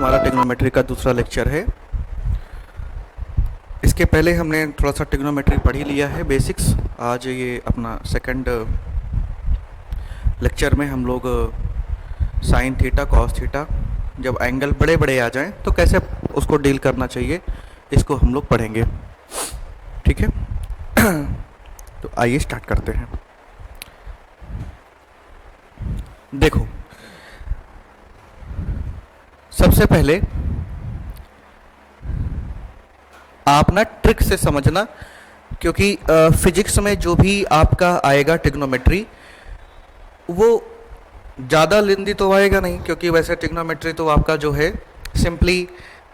हमारा ट्रिग्नोमेट्री का दूसरा लेक्चर है। इसके पहले हमने थोड़ा सा ट्रिग्नोमेट्री पढ़ ही लिया है बेसिक्स। आज ये अपना सेकंड लेक्चर में हम लोग साइन थीटा कॉस थीटा जब एंगल बड़े बड़े आ जाएं तो कैसे उसको डील करना चाहिए इसको हम लोग पढ़ेंगे। ठीक है तो आइए स्टार्ट करते हैं। देखो, सबसे पहले आप ना ट्रिक से समझना, क्योंकि फिजिक्स में जो भी आपका आएगा ट्रिग्नोमेट्री वो ज़्यादा लेंदी तो आएगा नहीं, क्योंकि वैसे ट्रिग्नोमेट्री तो आपका जो है सिंपली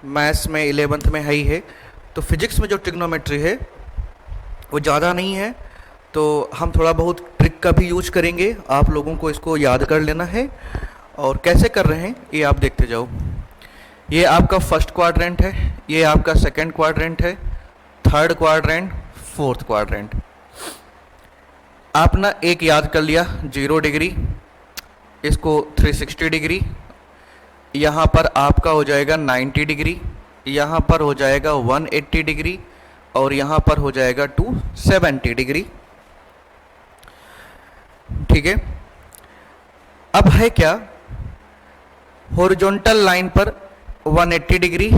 मैथ्स में 11th में है ही है। तो फिजिक्स में जो ट्रिग्नोमेट्री है वो ज़्यादा नहीं है, तो हम थोड़ा बहुत ट्रिक का भी यूज करेंगे। आप लोगों को इसको याद कर लेना है और कैसे कर रहे हैं ये आप देखते जाओ। ये आपका फर्स्ट क्वाड्रेंट है, ये आपका सेकंड क्वाड्रेंट है, थर्ड क्वाड्रेंट, फोर्थ क्वाड्रेंट। आप ना एक याद कर लिया 0 डिग्री, इसको 360 डिग्री, यहाँ पर आपका हो जाएगा 90 डिग्री, यहाँ पर हो जाएगा 180 डिग्री और यहाँ पर हो जाएगा 270 डिग्री। ठीक है, अब है क्या, हॉरिजॉन्टल लाइन पर 180 डिग्री,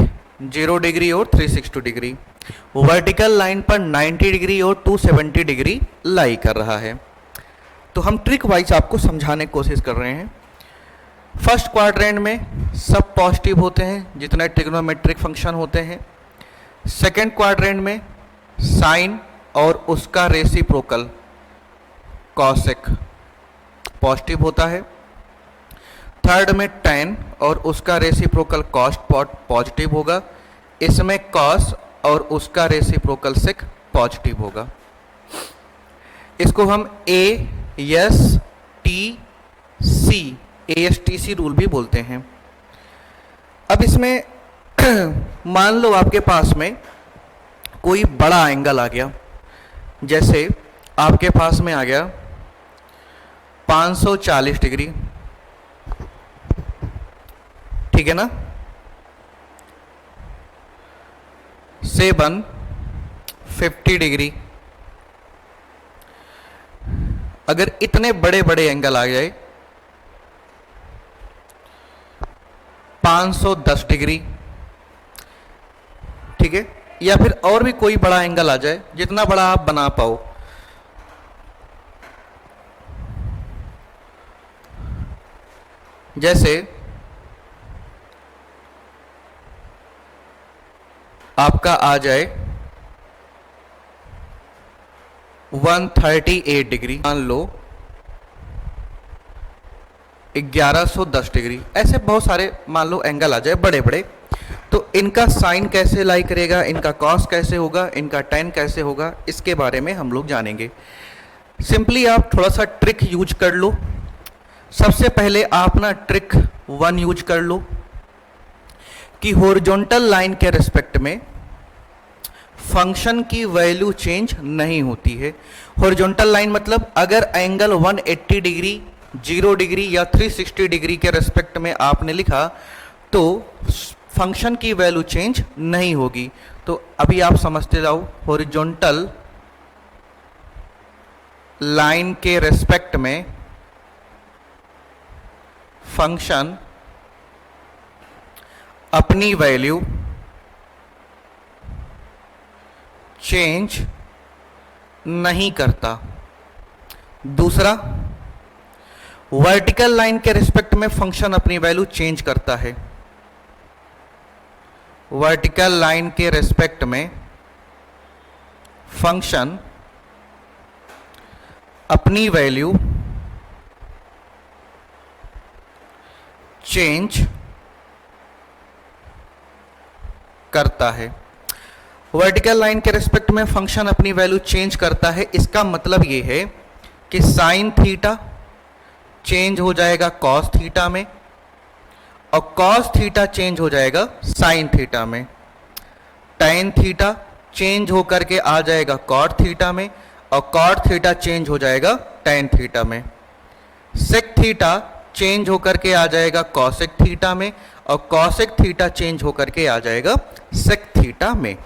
0 डिग्री और 360 डिग्री, वर्टिकल लाइन पर 90 डिग्री और 270 डिग्री लाई कर रहा है। तो हम ट्रिक वाइज आपको समझाने की कोशिश कर रहे हैं। फर्स्ट क्वाड्रेंट में सब पॉजिटिव होते हैं जितने ट्रिग्नोमेट्रिक फंक्शन होते हैं। सेकंड क्वाड्रेंट में साइन और उसका रेसिप्रोकल कॉसेक पॉजिटिव होता है। थर्ड में tan और उसका रेसिप्रोकल कॉस्ट पॉजिटिव होगा। इसमें cos और उसका रेसिप्रोकल सेक पॉजिटिव होगा। इसको हम ASTC रूल भी बोलते हैं। अब इसमें मान लो आपके पास में कोई बड़ा एंगल आ गया, जैसे आपके पास में आ गया 540 डिग्री, ठीक है ना, से 150 डिग्री। अगर इतने बड़े बड़े एंगल आ जाए 510 डिग्री, ठीक है, या फिर और भी कोई बड़ा एंगल आ जाए जितना बड़ा आप बना पाओ, जैसे आपका आ जाए 138 डिग्री, मान लो 1110 डिग्री, ऐसे बहुत सारे मान लो एंगल आ जाए बड़े बड़े। तो इनका साइन कैसे लाई करेगा, इनका कॉस कैसे होगा, इनका tan कैसे होगा, इसके बारे में हम लोग जानेंगे। सिंपली आप थोड़ा सा ट्रिक यूज कर लो। सबसे पहले आप ना ट्रिक 1 यूज कर लो कि हॉरिजॉन्टल लाइन के रिस्पेक्ट में फंक्शन की वैल्यू चेंज नहीं होती है। हॉरिजॉन्टल लाइन मतलब अगर एंगल 180 डिग्री, 0 डिग्री या 360 डिग्री के रिस्पेक्ट में आपने लिखा तो फंक्शन की वैल्यू चेंज नहीं होगी। तो अभी आप समझते जाओ, हॉरिजॉन्टल लाइन के रिस्पेक्ट में फंक्शन अपनी वैल्यू चेंज नहीं करता। दूसरा, वर्टिकल लाइन के रिस्पेक्ट में फंक्शन अपनी वैल्यू चेंज करता है। वर्टिकल लाइन के रिस्पेक्ट में फंक्शन अपनी वैल्यू चेंज करता है। वर्टिकल लाइन के रिस्पेक्ट में फंक्शन अपनी वैल्यू चेंज करता है, इसका मतलब ये है कि साइन थीटा चेंज हो जाएगा कॉस थीटा में और कॉस थीटा चेंज हो जाएगा साइन थीटा में। tan थीटा चेंज होकर के आ जाएगा कॉट थीटा में और कॉट थीटा चेंज हो जाएगा tan थीटा में। सेक थीटा चेंज होकर के आ जाएगा कॉसेक थीटा में, और कॉसेक थीटा चेंज होकर के आ जाएगा सेक थीटा में।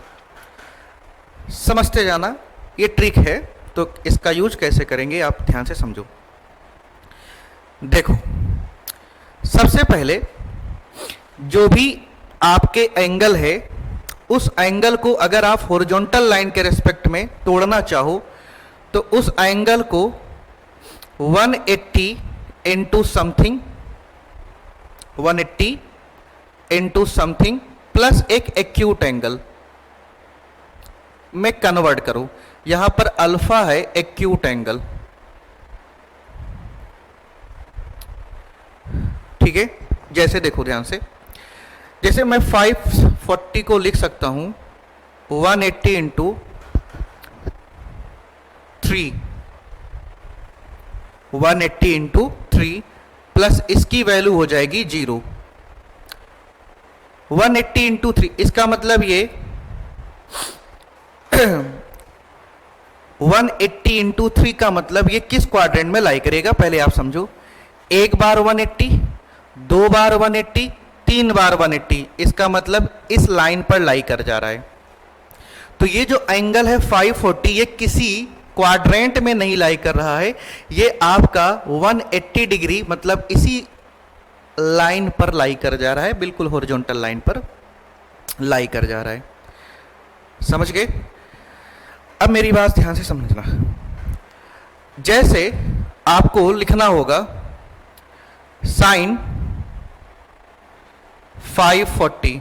समझते जाना, ये ट्रिक है, तो इसका यूज कैसे करेंगे आप ध्यान से समझो। देखो, सबसे पहले जो भी आपके एंगल है, उस एंगल को अगर आप हॉरिजॉन्टल लाइन के रेस्पेक्ट में तोड़ना चाहो तो उस एंगल को 180 into something, 180 into something plus एक एक्यूट एंगल में कन्वर्ट करो। यहां पर अल्फा है एक्यूट एंगल, ठीक है। जैसे देखो ध्यान से, जैसे मैं 540 को लिख सकता हूं 180 इंटू 3, 180 इंटू 3 प्लस इसकी वैल्यू हो जाएगी 0। 180 इंटू 3, इसका मतलब ये 180 इंटू 3 का मतलब ये किस क्वाड्रेंट में लाई करेगा, पहले आप समझो। एक बार 180, दो बार 180, तीन बार 180, इसका मतलब इस लाइन पर लाई कर जा रहा है। तो ये जो एंगल है 540, ये किसी क्वाड्रेंट में नहीं लाई कर रहा है, ये आपका 180 डिग्री मतलब इसी लाइन पर लाई कर जा रहा है, बिल्कुल हॉरिजॉन्टल लाइन पर लाई कर जा रहा है। समझ गए? अब मेरी बात ध्यान से समझना। जैसे आपको लिखना होगा साइन 540,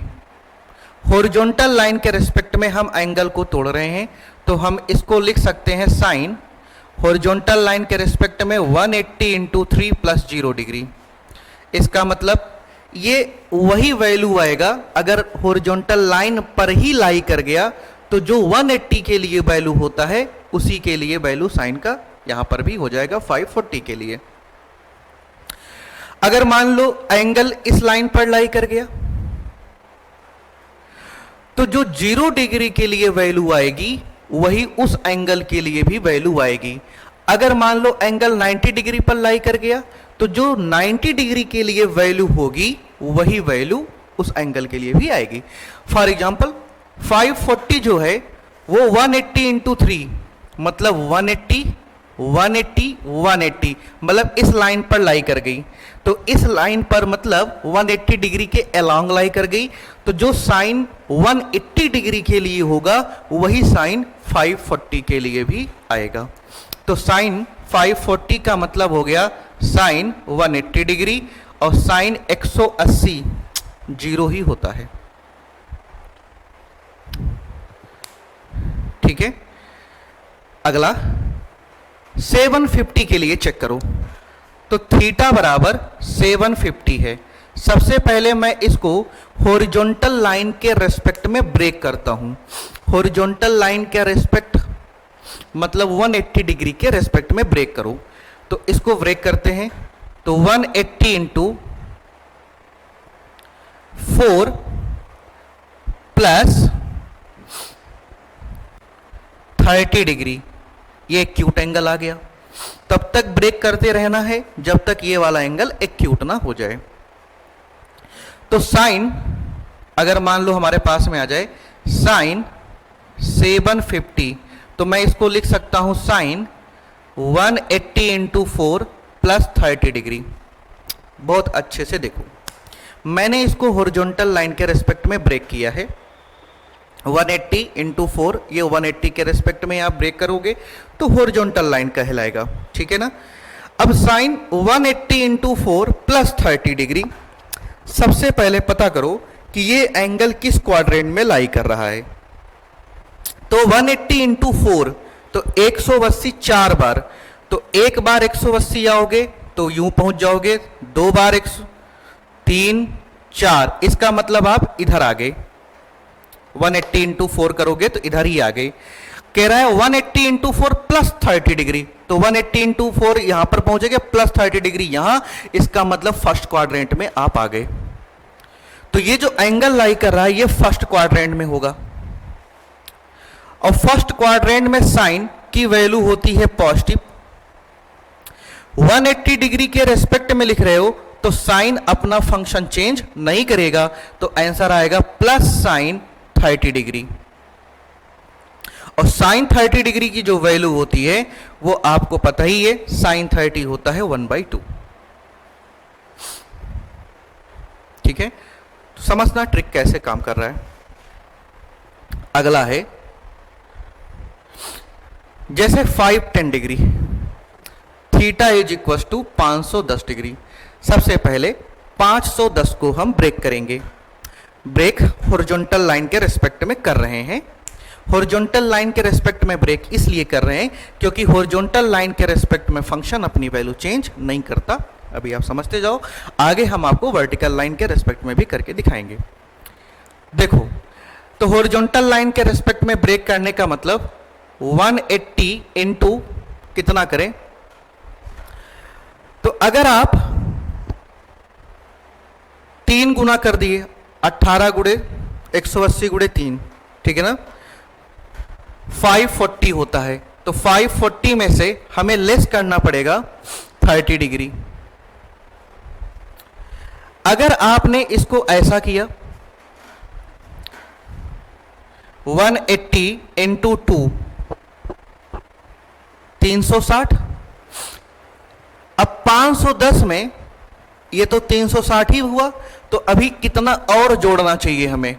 हॉरिजॉन्टल लाइन के रिस्पेक्ट में हम एंगल को तोड़ रहे हैं, तो हम इसको लिख सकते हैं साइन हॉरिजॉन्टल लाइन के रिस्पेक्ट में 180 इंटू 3 प्लस 0 डिग्री। इसका मतलब ये वही वैल्यू आएगा, अगर हॉरिजॉन्टल लाइन पर ही लाई कर गया तो जो 180 के लिए वैल्यू होता है उसी के लिए वैल्यू साइन का यहां पर भी हो जाएगा 540 के लिए। अगर मान लो एंगल इस लाइन पर लाई कर गया तो जो 0 डिग्री के लिए वैल्यू आएगी वही उस एंगल के लिए भी वैल्यू आएगी। अगर मान लो एंगल 90 डिग्री पर लाई कर गया तो जो 90 डिग्री के लिए वैल्यू होगी वही वैल्यू उस एंगल के लिए भी आएगी। फॉर एग्जांपल 540 जो है वो 180 इंटू 3 मतलब 180 180 180 मतलब इस लाइन पर लाई कर गई, तो इस लाइन पर मतलब 180 डिग्री के अलोंग लाई कर गई, तो जो साइन 180 डिग्री के लिए होगा वही साइन 540 के लिए भी आएगा। तो साइन 540 का मतलब हो गया साइन 180 डिग्री, और साइन 180 जीरो ही होता है। ठीक है, अगला 750 के लिए चेक करो, तो थीटा बराबर 750 है। सबसे पहले मैं इसको हॉरिजॉन्टल लाइन के रेस्पेक्ट में ब्रेक करता हूं। हॉरिजॉन्टल लाइन के रेस्पेक्ट मतलब 180 डिग्री के रेस्पेक्ट में ब्रेक करो, तो इसको ब्रेक करते हैं। तो 180 इंटू 4 प्लस 30 डिग्री, ये एक्यूट एंगल आ गया। तब तक ब्रेक करते रहना है जब तक ये वाला एंगल एक्यूट ना हो जाए। तो साइन अगर मान लो हमारे पास में आ जाए साइन 750, तो मैं इसको लिख सकता हूं साइन 180 इंटू 4 प्लस 30 डिग्री। बहुत अच्छे से देखो, मैंने इसको हॉरिजॉन्टल लाइन के रेस्पेक्ट में ब्रेक किया है। 180 इंटू 4, ये 180 के रेस्पेक्ट में आप ब्रेक करोगे तो हॉरिजॉन्टल लाइन कहलाएगा। ठीक है ना। अब साइन 180 इंटू 4 प्लस 30 डिग्री, सबसे पहले पता करो कि ये एंगल किस क्वाड्रेंट में लाई कर रहा है। तो 180 इंटू 4 तो 180 4 बार, तो एक बार 180 आओगे तो यूं पहुंच जाओगे, दो बार 100, 3 4, इसका मतलब आप इधर आ गए। 180 इंटू 4 करोगे तो इधर ही आ गए। कह रहा है 180 इंटू 4 प्लस 30 डिग्री, तो 180 इंटू 4 यहां पर पहुंचेगा प्लस 30 डिग्री यहां, इसका मतलब फर्स्ट क्वाड्रेंट में आप आ गए। तो ये जो एंगल लाई कर रहा है ये फर्स्ट क्वाड्रेंट में होगा, और फर्स्ट क्वाड्रेंट में साइन की वैल्यू होती है पॉजिटिव। 180 डिग्री के रेस्पेक्ट में लिख रहे हो तो साइन अपना फंक्शन चेंज नहीं करेगा, तो आंसर आएगा प्लस साइन 30 डिग्री। और साइन 30 डिग्री की जो वैल्यू होती है वो आपको पता ही है, साइन 30 होता है 1/2। ठीक है, तो समझना ट्रिक कैसे काम कर रहा है। अगला है जैसे 510 degree, theta is equal to 510 degree. सबसे पहले 510 को हम ब्रेक करेंगे। ब्रेक हॉरिजॉन्टल लाइन के रेस्पेक्ट में कर रहे हैं। हॉरिजॉन्टल लाइन के रेस्पेक्ट में ब्रेक इसलिए कर रहे हैं क्योंकि हॉरिजॉन्टल लाइन के रेस्पेक्ट में फंक्शन अपनी वैल्यू चेंज नहीं करता। अभी आप समझते जाओ, आगे हम आपको वर्टिकल लाइन के रेस्पेक्ट में भी करके दिखाएंगे। देखो, तो हॉरिजॉन्टल लाइन के रेस्पेक्ट में ब्रेक करने का मतलब 180 इंटू कितना करें, तो अगर आप 3 गुना कर दिए, 18 गुणे 180 गुणे 3, ठीक है ना, 540 होता है। तो 540 में से हमें लेस करना पड़ेगा 30 डिग्री। अगर आपने इसको ऐसा किया 180 इंटू 2 360, अब 510 में ये तो 360 ही हुआ, तो अभी कितना और जोड़ना चाहिए हमें,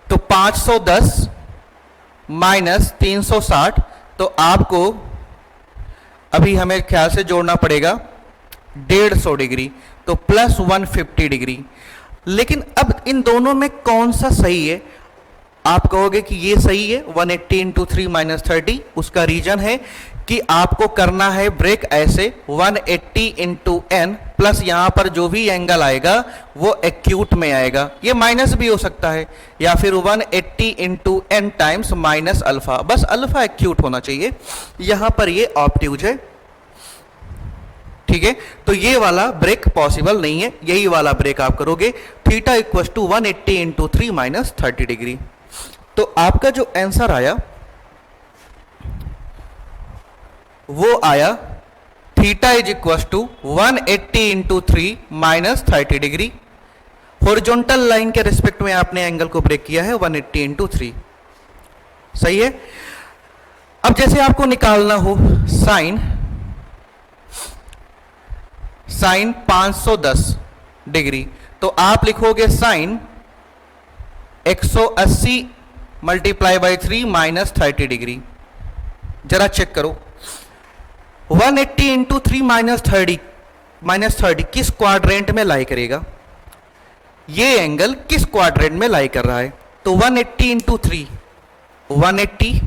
तो 510 माइनस 360, तो आपको अभी हमें ख्याल से जोड़ना पड़ेगा 150 डिग्री, तो प्लस 150 डिग्री। लेकिन अब इन दोनों में कौन सा सही है? आप कहोगे कि ये सही है 180 इंटू 3 माइनस 30। उसका रीजन है कि आपको करना है ब्रेक ऐसे 180 इंटू एन प्लस यहां पर जो भी एंगल आएगा वो एक्यूट में आएगा। ये माइनस भी हो सकता है, या फिर 180 into n times minus alpha, बस अल्फा एक्यूट होना चाहिए। यहां पर ये ऑब्ट्यूज है, ठीक है। तो ये वाला ब्रेक पॉसिबल नहीं है, यही वाला ब्रेक आप करोगे theta equal to 180 into 3 minus 30 degree. तो आपका जो आंसर आया वो आया theta is equal to 180 into 3 minus 30 degree. Horizontal line के रिस्पेक्ट में आपने एंगल को ब्रेक किया है 180 इंटू 3, सही है। अब जैसे आपको निकालना हो साइन 510 डिग्री, तो आप लिखोगे sine 180 multiply by 3 minus 30 degree. जरा चेक करो, 180 इंटू 3 माइनस 30 किस क्वाड्रेंट में लाई करेगा? ये एंगल किस क्वाड्रेंट में लाई कर रहा है? तो 180 इंटू 3, 180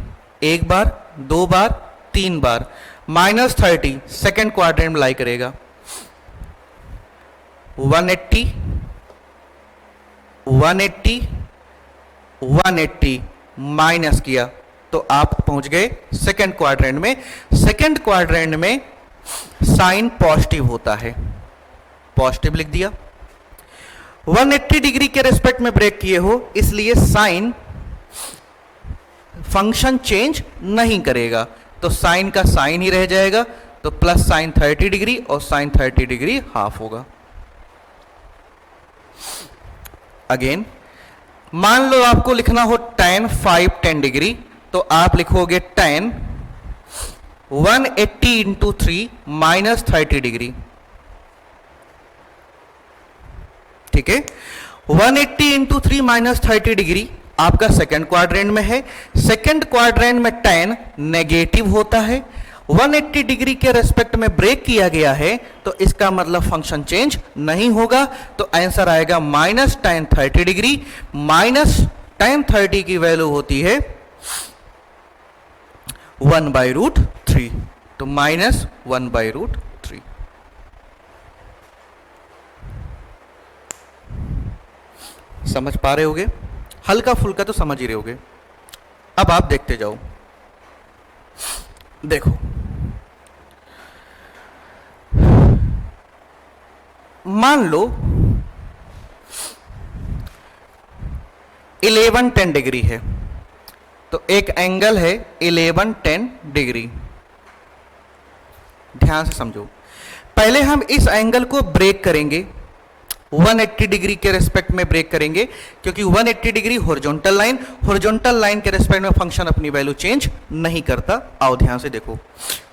एक बार, 2 बार, 3 बार, माइनस 30 सेकेंड क्वाड्रेंट में लाई करेगा। 180 180 180 माइनस किया तो आप पहुंच गए सेकंड क्वाड्रेंट में। सेकंड क्वाड्रेंट में साइन पॉजिटिव होता है, पॉजिटिव लिख दिया। 180 डिग्री के रेस्पेक्ट में ब्रेक किए हो, इसलिए साइन फंक्शन चेंज नहीं करेगा, तो साइन का साइन ही रह जाएगा, तो प्लस साइन 30 डिग्री और साइन 30 डिग्री हाफ होगा। अगेन मान लो आपको लिखना हो tan 510 डिग्री, तो आप लिखोगे tan 180 इंटू 3 माइनस 30 डिग्री, ठीक है। 180 इंटू 3 माइनस 30 डिग्री आपका सेकंड क्वाड्रेंट में है। सेकंड क्वाड्रेंट में tan नेगेटिव होता है, 180 डिग्री के रेस्पेक्ट में ब्रेक किया गया है, तो इसका मतलब फंक्शन चेंज नहीं होगा, तो आंसर आएगा minus tan 30 degree. Minus tan 30 की वैल्यू होती है 1/√3, तो माइनस 1/√3। समझ पा रहे होगे? हल्का फुल्का तो समझ ही रहे होगे। अब आप देखते जाओ, देखो मान लो 1110 डिग्री है, तो एक एंगल है 1110 डिग्री। ध्यान से समझो। पहले हम इस एंगल को ब्रेक करेंगे, 180 डिग्री के रेस्पेक्ट में ब्रेक करेंगे, क्योंकि 180 डिग्री हॉरिजॉन्टल लाइन के रेस्पेक्ट में फंक्शन अपनी वैल्यू चेंज नहीं करता। आओ ध्यान से देखो।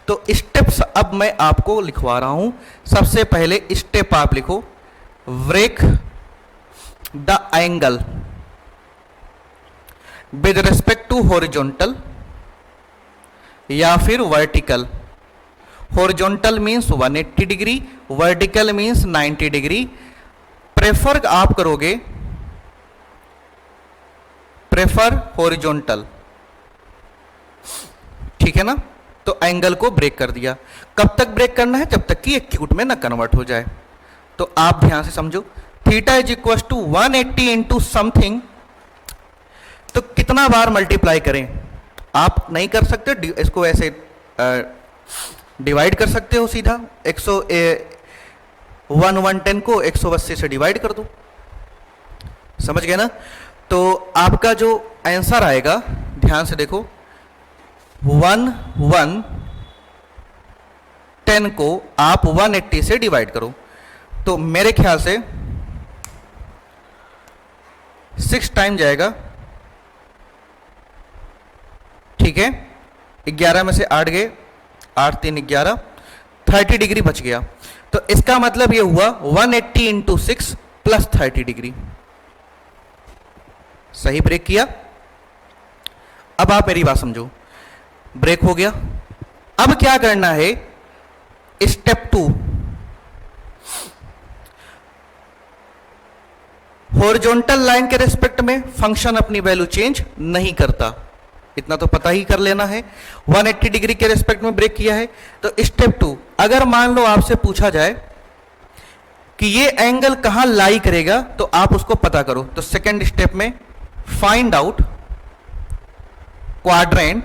तो स्टेप्स अब मैं आपको लिखवा रहा हूं। सबसे पहले स्टेप आप लिखो, break the angle with respect to horizontal या फिर vertical. Horizontal means 180 degree, vertical means 90 degree. Prefer आप करोगे, प्रेफर हॉरिजॉन्टल, ठीक है ना। तो एंगल को ब्रेक कर दिया। कब तक ब्रेक करना है? जब तक कि एक्यूट में ना कन्वर्ट हो जाए। तो आप ध्यान से समझो, theta is equal to 180 into something. तो कितना बार मल्टीप्लाई करें? आप नहीं कर सकते, इसको ऐसे डिवाइड कर सकते हो सीधा। 110 को 180 से डिवाइड कर दो, समझ गए ना। तो आपका जो आंसर आएगा, ध्यान से देखो, 110 को आप 180 से डिवाइड करो, तो मेरे ख्याल से 6 टाइम जाएगा, ठीक है। 11 में से 8 गए, 8 3 11, 30 डिग्री बच गया। तो इसका मतलब ये हुआ 180 इंटू 6 प्लस 30 डिग्री। सही ब्रेक किया। अब आप मेरी बात समझो, ब्रेक हो गया। अब क्या करना है? स्टेप 2, हॉरिजॉन्टल लाइन के रेस्पेक्ट में फंक्शन अपनी वैल्यू चेंज नहीं करता, इतना तो पता ही कर लेना है। 180 डिग्री के रेस्पेक्ट में ब्रेक किया है। तो स्टेप 2, अगर मान लो आपसे पूछा जाए कि ये एंगल कहां लाई करेगा, तो आप उसको पता करो। तो सेकंड स्टेप में find out quadrant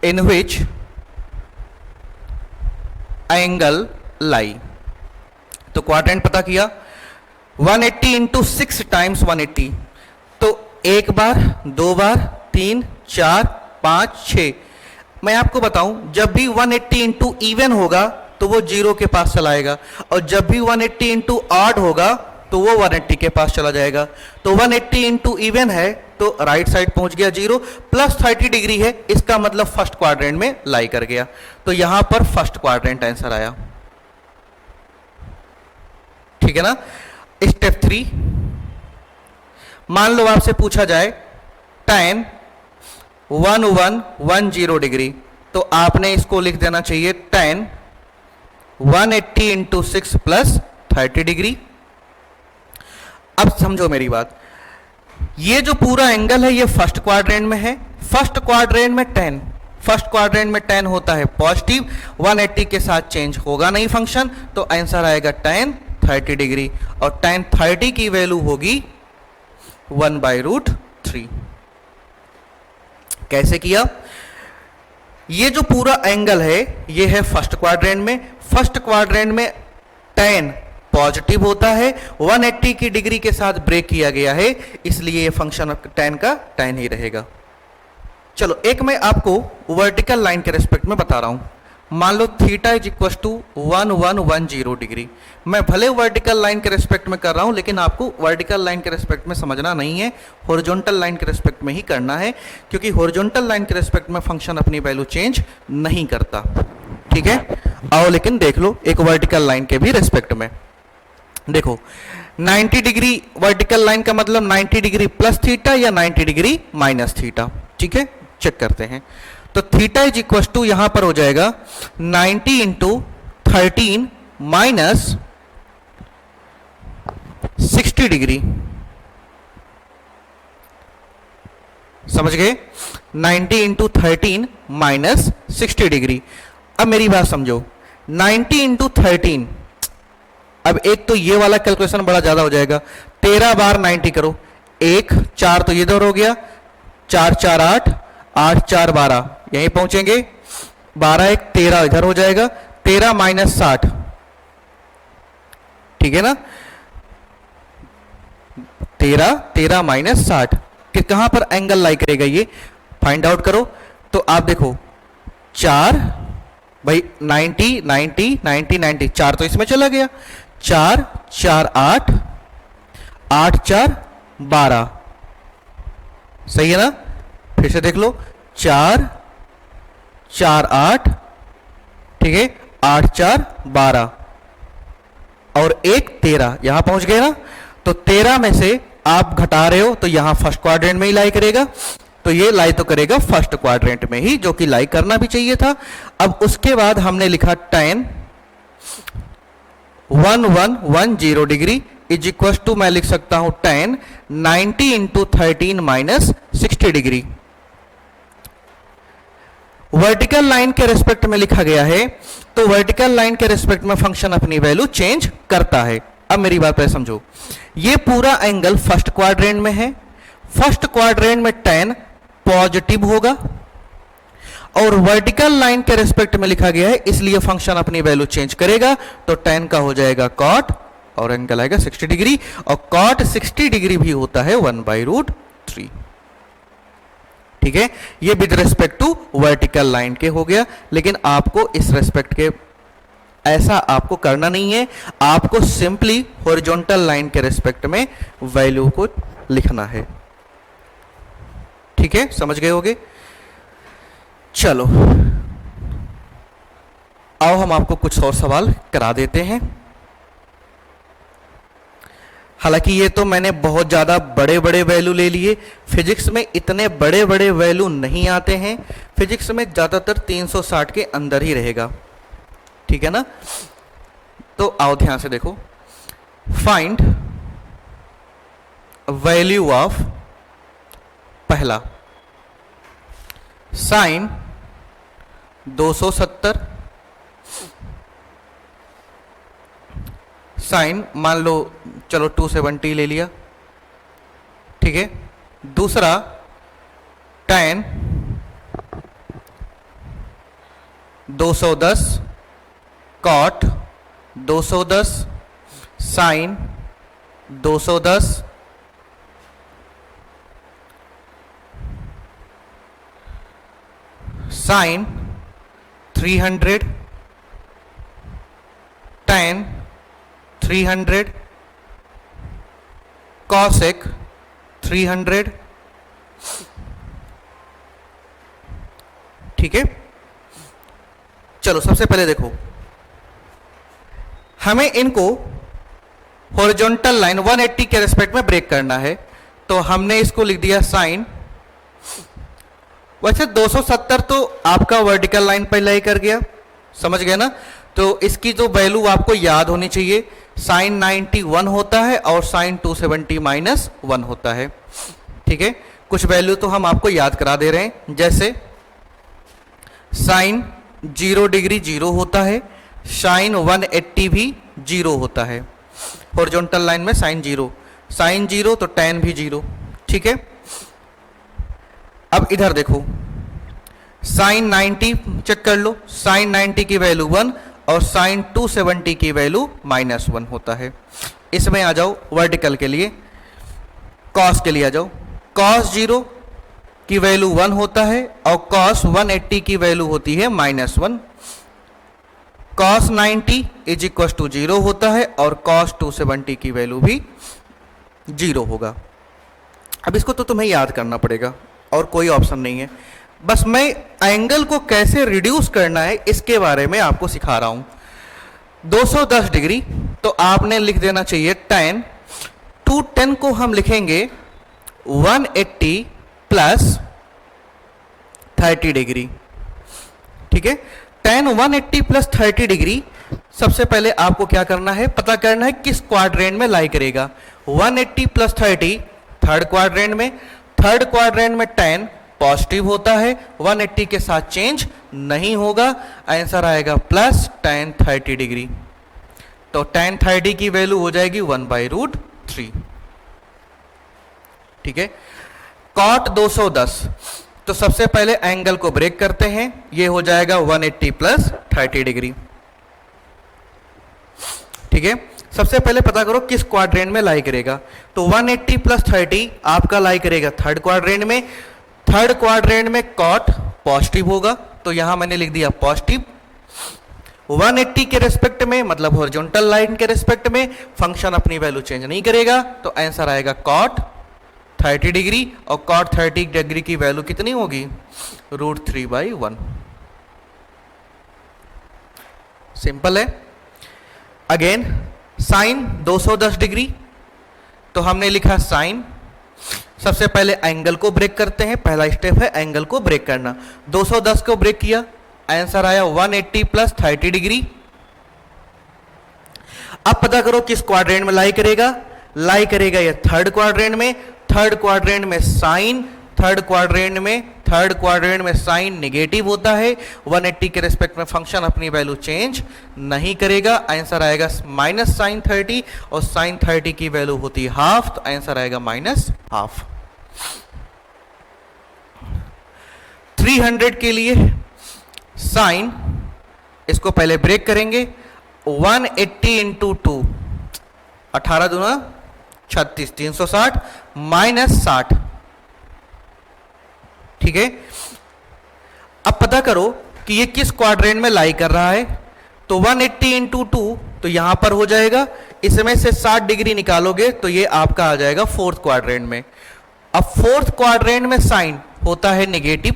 in which angle lie. तो क्वाड्रेंट पता किया, 180 इंटू 6 टाइम्स 180। तो एक बार, 2 बार, 3 4 5 6। मैं आपको बताऊं, जब भी 180 इंटू इवन होगा तो वो 0 के पास चलाएगा, और जब भी 180 इंटू ऑड होगा तो वो 180 के पास चला जाएगा। तो 180 इंटू इवन है तो राइट साइड पहुंच गया 0, प्लस 30 डिग्री है, इसका मतलब फर्स्ट क्वाड्रेंट में लाई कर गया। तो यहां पर फर्स्ट क्वाड्रेंट आंसर आया, ठीक है ना। स्टेप 3, मान लो आपसे पूछा जाए tan 1110 डिग्री, तो आपने इसको लिख देना चाहिए tan 180 इंटू 6 प्लस 30 डिग्री। अब समझो मेरी बात, ये जो पूरा एंगल है ये फर्स्ट क्वाड्रेंट में है। फर्स्ट क्वाड्रेंट में tan होता है पॉजिटिव, 180 के साथ चेंज होगा नहीं फंक्शन, तो आंसर आएगा tan 30 डिग्री, और tan 30 की वैल्यू होगी 1/√3। कैसे किया? ये जो पूरा एंगल है ये है फर्स्ट क्वाड्रेंट में। फर्स्ट क्वाड्रेंट में tan पॉजिटिव होता है, 180 की डिग्री के साथ ब्रेक किया गया है, इसलिए ये फंक्शन tan का tan ही रहेगा। चलो एक मैं आपको वर्टिकल लाइन के रेस्पेक्ट में बता रहा हूं। मान लो theta is equal to 1110 degree. मैं भले वर्टिकल लाइन के रेस्पेक्ट में कर रहा हूं, लेकिन आपको वर्टिकल लाइन के रेस्पेक्ट में समझना नहीं है, हॉरिजॉन्टल लाइन के रेस्पेक्ट में ही करना है, क्योंकि हॉरिजॉन्टल लाइन के रेस्पेक्ट में फंक्शन अपनी वैल्यू चेंज नहीं करता, ठीक है। आओ लेकिन देख लो एक वर्टिकल लाइन के भी रेस्पेक्ट में। देखो 90 डिग्री वर्टिकल लाइन का मतलब 90 डिग्री प्लस थीटा या 90 डिग्री माइनस थीटा, ठीक है। चेक करते हैं। तो थीटा इज इक्वल टू यहां पर हो जाएगा 90 इंटू 13 माइनस 60 डिग्री, समझ गए। 90 इंटू 13 माइनस 60 डिग्री। अब मेरी बात समझो, 90 इंटू 13, अब एक तो ये वाला कैलकुलेशन बड़ा ज्यादा हो जाएगा, 13 बार 90 करो, 1 4 तो इधर हो गया, 4 4 8, 8 4 12, यहीं पहुंचेंगे, 12 1 13 इधर हो जाएगा, 13 माइनस 60, ठीक है ना। 13 माइनस 60 कि कहां पर एंगल लाई करेगा ये फाइंड आउट करो। तो आप देखो 4 भाई 90 90 90 90, 4 तो इसमें चला गया, 4 4 8, 8 4 12, सही है ना। फिर से देख लो, 4 4 8, ठीक है, 8 4 12 और 1 13, यहां पहुंच गए ना। तो 13 में से आप घटा रहे हो तो यहां फर्स्ट क्वाड्रेंट में ही लाई करेगा, तो ये लाई तो करेगा फर्स्ट क्वाड्रेंट में ही, जो कि लाई करना भी चाहिए था। अब उसके बाद हमने लिखा tan 1110 degree is equal to, मैं लिख सकता हूं tan 90 into 13 minus 60 degree. Vertical line के रेस्पेक्ट में लिखा गया है, तो वर्टिकल लाइन के रेस्पेक्ट में फंक्शन अपनी वैल्यू चेंज करता है। अब मेरी बात पे समझो, ये पूरा एंगल फर्स्ट क्वाड्रेंट में है, फर्स्ट क्वाड्रेंट में tan पॉजिटिव होगा और वर्टिकल लाइन के रेस्पेक्ट में लिखा गया है, इसलिए फंक्शन अपनी वैल्यू चेंज करेगा। तो tan का हो जाएगा cot और एंगल आएगा 60 डिग्री, और cot 60 डिग्री भी होता है 1/√3। ठीक है, ये with respect to vertical line के हो गया, लेकिन आपको इस रेस्पेक्ट के ऐसा आपको करना नहीं है, आपको सिंपली हॉरिजॉन्टल लाइन के रेस्पेक्ट में वैल्यू को लिखना है। ठीक है, समझ गए होगे। चलो आओ हम आपको कुछ और सवाल करा देते हैं। हालांकि ये तो मैंने बहुत ज़्यादा बड़े बड़े वैल्यू ले लिए, फिजिक्स में इतने बड़े बड़े वैल्यू नहीं आते हैं, फिजिक्स में ज़्यादातर 360 के अंदर ही रहेगा। ठीक है ना, तो आओ ध्यान से देखो। फाइंड वैल्यू ऑफ पहला साइन 270, साइन मान लो चलो 270 ले लिया, ठीक है। दूसरा tan 210, cot 210, sin 210, sin 300, tan 300, cosec 300। ठीक है, चलो सबसे पहले देखो, हमें इनको हॉरिजॉन्टल लाइन 180 के रेस्पेक्ट में ब्रेक करना है, तो हमने इसको लिख दिया साइन। वैसे 270 तो आपका वर्टिकल लाइन पर लाई कर गया, समझ गए ना। तो इसकी जो वैल्यू आपको याद होनी चाहिए, साइन 91 होता है और साइन 270 -1 होता है। ठीक है, कुछ वैल्यू तो हम आपको याद करा दे रहे हैं, जैसे साइन 0 डिग्री 0 होता है, साइन 180 भी 0 होता है। हॉरिजॉन्टल लाइन में साइन 0 तो tan भी 0। ठीक है, अब इधर देखो, साइन 90 चेक कर लो, साइन 90 की वैल्यू 1 और साइन 270 की वैल्यू -1 होता है। इसमें आ जाओ वर्टिकल के लिए, कॉस के लिए आ जाओ, कॉस 0 की वैल्यू 1 होता है और कॉस 180 की वैल्यू होती है -1। कॉस 90 इज इक्वल टू 0 होता है और कॉस 270 की वैल्यू भी 0 होगा। अब इसको तो तुम्हें याद करना पड़ेगा और कोई ऑप्शन नहीं है, बस मैं एंगल को कैसे रिड्यूस करना है इसके बारे में आपको सिखा रहा हूं। 210 डिग्री तो आपने लिख देना चाहिए tan 210 को हम लिखेंगे 180 प्लस 30 डिग्री। ठीक है, tan 180 प्लस 30 डिग्री, सबसे पहले आपको क्या करना है, पता करना है किस क्वाड्रेंट में लाई करेगा। 180 प्लस 30 थर्ड क्वाड्रेंट में, थर्ड क्वाड्रेंट में tan पॉजिटिव होता है, 180 के साथ चेंज नहीं होगा, आंसर आएगा प्लस tan 30 डिग्री। तो tan 30 की वैल्यू हो जाएगी 1/√3। ठीक है, cot 210, तो सबसे पहले एंगल को ब्रेक करते हैं, ये हो जाएगा 180 प्लस 30 डिग्री। ठीक है, सबसे पहले पता करो किस क्वाड्रेंट में लाई करेगा, तो 180 प्लस 30 आपका लाई करेगा थर्ड क्वाड्रेंट में। थर्ड क्वाड्रेंट में cot पॉजिटिव होगा, तो यहां मैंने लिख दिया पॉजिटिव, 180 के रेस्पेक्ट में मतलब हॉरिजॉन्टल लाइन के रेस्पेक्ट में फंक्शन अपनी वैल्यू चेंज नहीं करेगा, तो आंसर आएगा cot 30 डिग्री, और cot 30 डिग्री की वैल्यू कितनी होगी, √3/1। सिंपल है। अगेन साइन 210 डिग्री, तो हमने लिखा साइन, सबसे पहले एंगल को ब्रेक करते हैं, पहला स्टेप है एंगल को ब्रेक करना। 210 को ब्रेक किया, आंसर आया 180 + 30 डिग्री। अब पता करो किस क्वाड्रेंट में लाई करेगा, लाई करेगा ये थर्ड क्वाड्रेंट में। थर्ड क्वाड्रेंट में साइन, थर्ड क्वाड्रेंट में साइन नेगेटिव होता है, 180 के रेस्पेक्ट में फंक्शन अपनी वैल्यू चेंज नहीं करेगा, आंसर आएगा -sin 30, और sin 30 की वैल्यू होती है हाफ, तो आंसर आएगा -हाफ। 300 के लिए साइन, इसको पहले ब्रेक करेंगे, 180 × 2, 18 दूना 36, 360 -60, ठीक है। अब पता करो कि ये किस क्वाड्रेंट में लाई कर रहा है, तो 180 × 2 तो यहां पर हो जाएगा, इसमें से 60 डिग्री निकालोगे तो ये आपका आ जाएगा फोर्थ क्वाड्रेंट में। अब फोर्थ क्वाड्रेंट में साइन होता है नेगेटिव,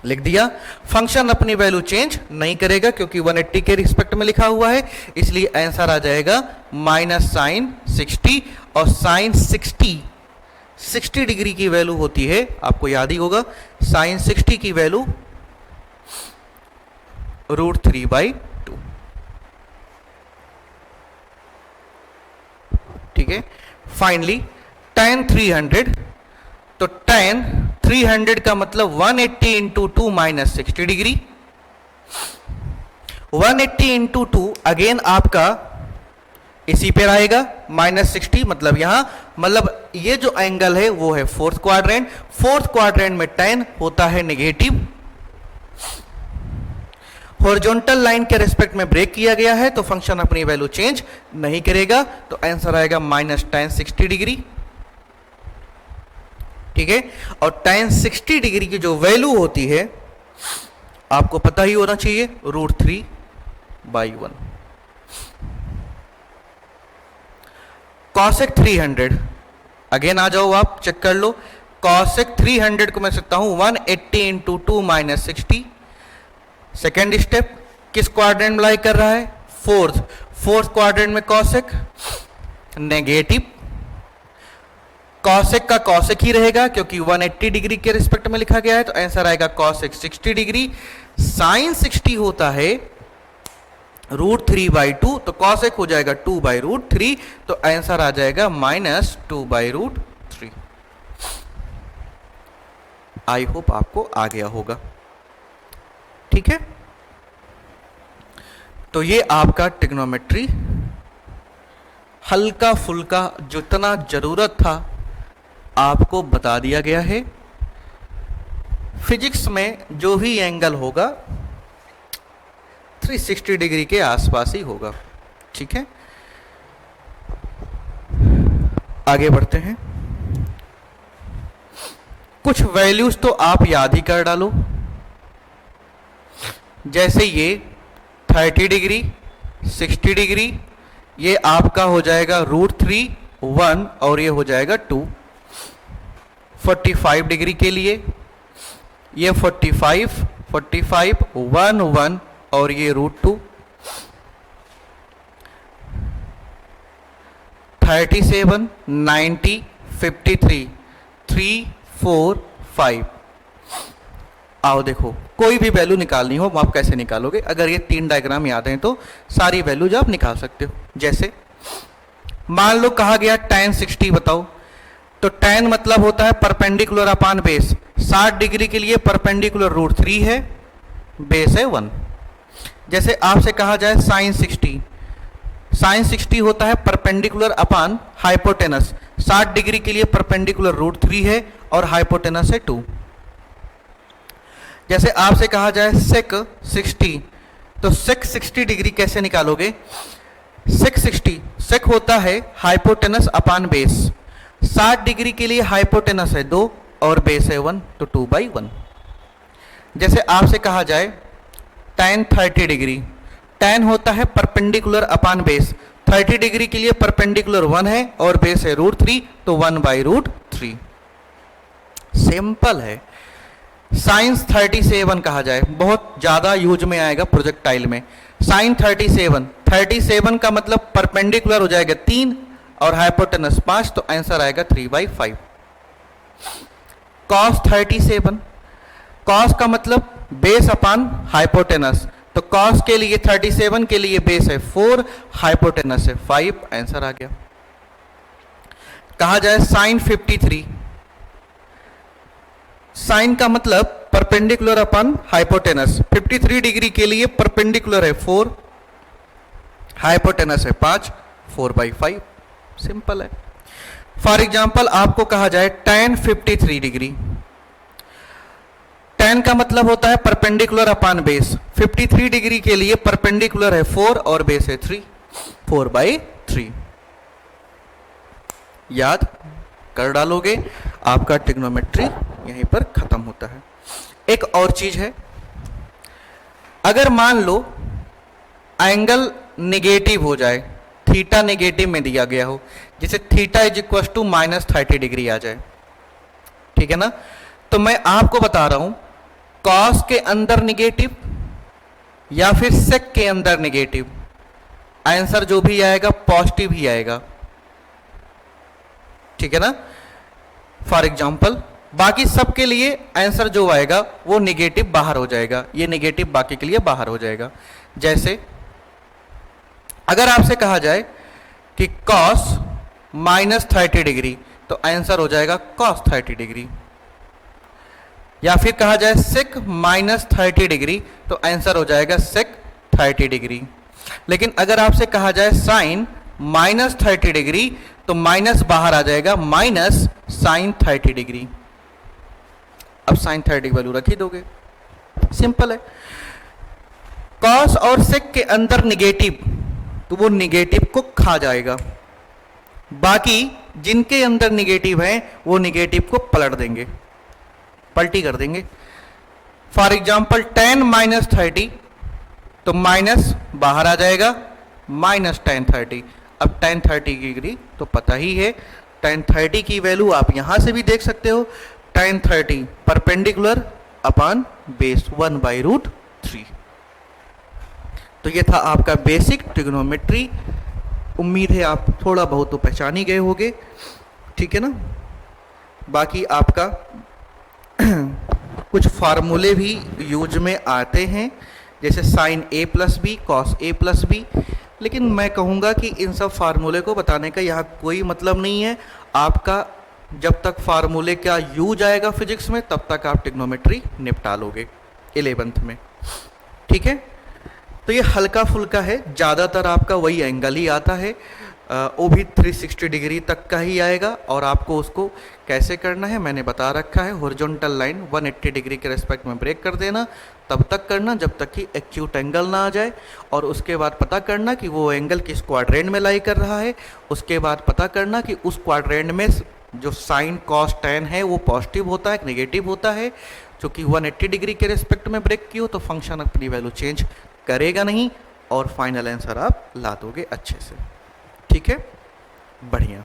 लिख दिया, फंक्शन अपनी वैल्यू चेंज नहीं करेगा क्योंकि 180 के रिस्पेक्ट में लिखा हुआ है, इसलिए आंसर आ जाएगा -sin 60, और sin 60 डिग्री की वैल्यू होती है, आपको याद ही होगा, sin 60 की वैल्यू √3/2, ठीक है। फाइनली tan 300, तो tan 300 का मतलब 180 × 2 -60 डिग्री, 180 × 2 अगेन आपका इसी पे आएगा -60, मतलब यहां, मतलब ये जो एंगल है वो है फोर्थ क्वाड्रेंट में tan होता है नेगेटिव, हॉरिजॉन्टल लाइन के रेस्पेक्ट में ब्रेक किया गया है तो फंक्शन अपनी वैल्यू चेंज नहीं करेगा, तो आंसर आएगा -tan 60 डिग्री, ठीक है। और tan 60 डिग्री की जो वैल्यू होती है आपको पता ही होना चाहिए, √3/1। cosec 300, अगेन आ जाओ आप चेक कर लो, cosec 300 को मैं सकता हूं 180 × 2 -60। सेकेंड स्टेप किस क्वाड्रेंट में लाई कर रहा है, फोर्थ क्वाड्रेंट में cosec नेगेटिव, cosec का cosec ही रहेगा क्योंकि 180 डिग्री के रिस्पेक्ट में लिखा गया है, तो आंसर आएगा cosec 60 डिग्री। sin 60 होता है √3/2, तो cosec हो जाएगा 2/√3, तो आंसर आ जाएगा -2/√3। आई होप आपको आ गया होगा, ठीक है। तो ये आपका ट्रिग्नोमेट्री हल्का फुल्का जितना जरूरत था आपको बता दिया गया है। फिजिक्स में जो भी एंगल होगा 360 डिग्री के आसपास ही होगा, ठीक है। आगे बढ़ते हैं, कुछ वैल्यूज तो आप याद ही कर डालो, जैसे ये 30 डिग्री 60 डिग्री, ये आपका हो जाएगा √3/1 और ये हो जाएगा 2। 45 डिग्री के लिए ये 45 1 1 और ये √2। 37 90 53 3 4 5। आओ देखो, कोई भी वैल्यू निकालनी हो आप कैसे निकालोगे, अगर ये 3 डायग्राम याद हैं तो सारी वैल्यूज आप निकाल सकते हो। जैसे मान लो कहा गया tan 60 बताओ, तो tan मतलब होता है परपेंडिकुलर अपान बेस। 60 डिग्री के लिए परपेंडिकुलर √3 है, बेस है 1। जैसे आपसे कहा जाए sin 60 होता है परपेंडिकुलर अपान हाइपोटेनस। 60 डिग्री के लिए परपेंडिकुलर √3 है और हाइपोटेनस है 2। जैसे आपसे कहा जाए sec 60, तो sec 60 डिग्री कैसे निकालोगे। sec होता है हाइपोटेनस अपान बेस। 60 डिग्री के लिए हाइपोटेनस है 2 और बेस है 1, तो 2/1। जैसे आपसे कहा जाए tan 30 डिग्री, tan होता है परपेंडिकुलर अपान बेस, 30 डिग्री के लिए परपेंडिकुलर 1 है और बेस है √3, तो 1/√3। सिंपल है। साइंस 37 कहा जाए, बहुत ज्यादा यूज में आएगा प्रोजेक्टाइल में। साइन 37 का मतलब परपेंडिकुलर हो जाएगा 3 और हाइपोटेनस 5, तो आंसर आएगा 3/5। कॉस 37, कॉस का मतलब बेस अपान हाइपोटेनस, तो कॉस के लिए 37 के लिए बेस है 4, हाइपोटेनस है 5, आंसर आ गया। कहा जाए साइन 53, साइन का मतलब परपेंडिकुलर अपॉन हाइपोटेनस, 53 डिग्री के लिए परपेंडिकुलर है 4, हाइपोटेनस है 5, 4/5, सिंपल है। फॉर एग्जांपल आपको कहा जाए tan 53 डिग्री, tan का मतलब होता है परपेंडिकुलर अपॉन बेस, 53 डिग्री के लिए परपेंडिकुलर है 4 और बेस है 3, 4/3। याद कर डालोगे, आपका ट्रिग्नोमेट्री यहीं पर खत्म होता है। एक और चीज है, अगर मान लो एंगल नेगेटिव हो जाए, थीटा नेगेटिव में दिया गया हो, जैसे theta is equal to -30 degree आ जाए, ठीक है ना, तो मैं आपको बता रहा हूं कॉस के अंदर नेगेटिव या फिर सेक के अंदर नेगेटिव, आंसर जो भी आएगा पॉजिटिव ही आएगा, ठीक है ना। फॉर एग्जाम्पल बाकी सब के लिए आंसर जो आएगा वो नेगेटिव बाहर हो जाएगा, ये नेगेटिव बाकी के लिए बाहर हो जाएगा। जैसे अगर आपसे कहा जाए कि cos -30 डिग्री, तो आंसर हो जाएगा cos 30 डिग्री, या फिर कहा जाए sec -30 डिग्री, तो आंसर हो जाएगा sec 30 डिग्री। लेकिन अगर आपसे कहा जाए sin -30 डिग्री, तो माइनस बाहर आ जाएगा, माइनस sin 30 डिग्री। अब sin 30 की वैल्यू रख ही दोगे, सिंपल है। cos और sec के अंदर निगेटिव, तो वो निगेटिव को खा जाएगा, बाकी जिनके अंदर निगेटिव है वो निगेटिव को पलट देंगे, पलटी कर देंगे। फॉर एग्जाम्पल tan -30, तो माइनस बाहर आ जाएगा, -tan 30। अब tan 30 की डिग्री तो पता ही है, tan 30 की वैल्यू आप यहां से भी देख सकते हो, tan 30 परपेंडिकुलर अपॉन बेस 1/√3। तो ये था आपका बेसिक ट्रिग्नोमेट्री। उम्मीद है आप थोड़ा बहुत तो पहचान ही गए होंगे, ठीक है ना। बाकी आपका कुछ फार्मूले भी यूज में आते हैं, जैसे sin a+b cos a+b, लेकिन मैं कहूँगा कि इन सब फार्मूले को बताने का यहाँ कोई मतलब नहीं है। आपका जब तक फार्मूले का यूज आएगा फिजिक्स में, तब तक आप ट्रिग्नोमेट्री निपटा लोगे 11th में, ठीक है। तो ये हल्का फुल्का है, ज़्यादातर आपका वही एंगल ही आता है, वो भी 360 डिग्री तक का ही आएगा, और आपको उसको कैसे करना है मैंने बता रखा है। हॉरिजॉन्टल लाइन 180 डिग्री के रेस्पेक्ट में ब्रेक कर देना, तब तक करना जब तक कि एक्यूट एंगल ना आ जाए, और उसके बाद पता करना कि वो एंगल किस क्वाड्रेंट में लाई कर रहा है। उसके बाद पता करना कि उस क्वाड्रेंट में जो साइन कॉस टैन है वो पॉजिटिव होता है नेगेटिव होता है। क्योंकि 180 डिग्री के रेस्पेक्ट में ब्रेक की हो तो फंक्शन अपनी वैल्यू चेंज करेगा नहीं, और फाइनल आंसर आप ला दोगे अच्छे से, ठीक है, बढ़िया।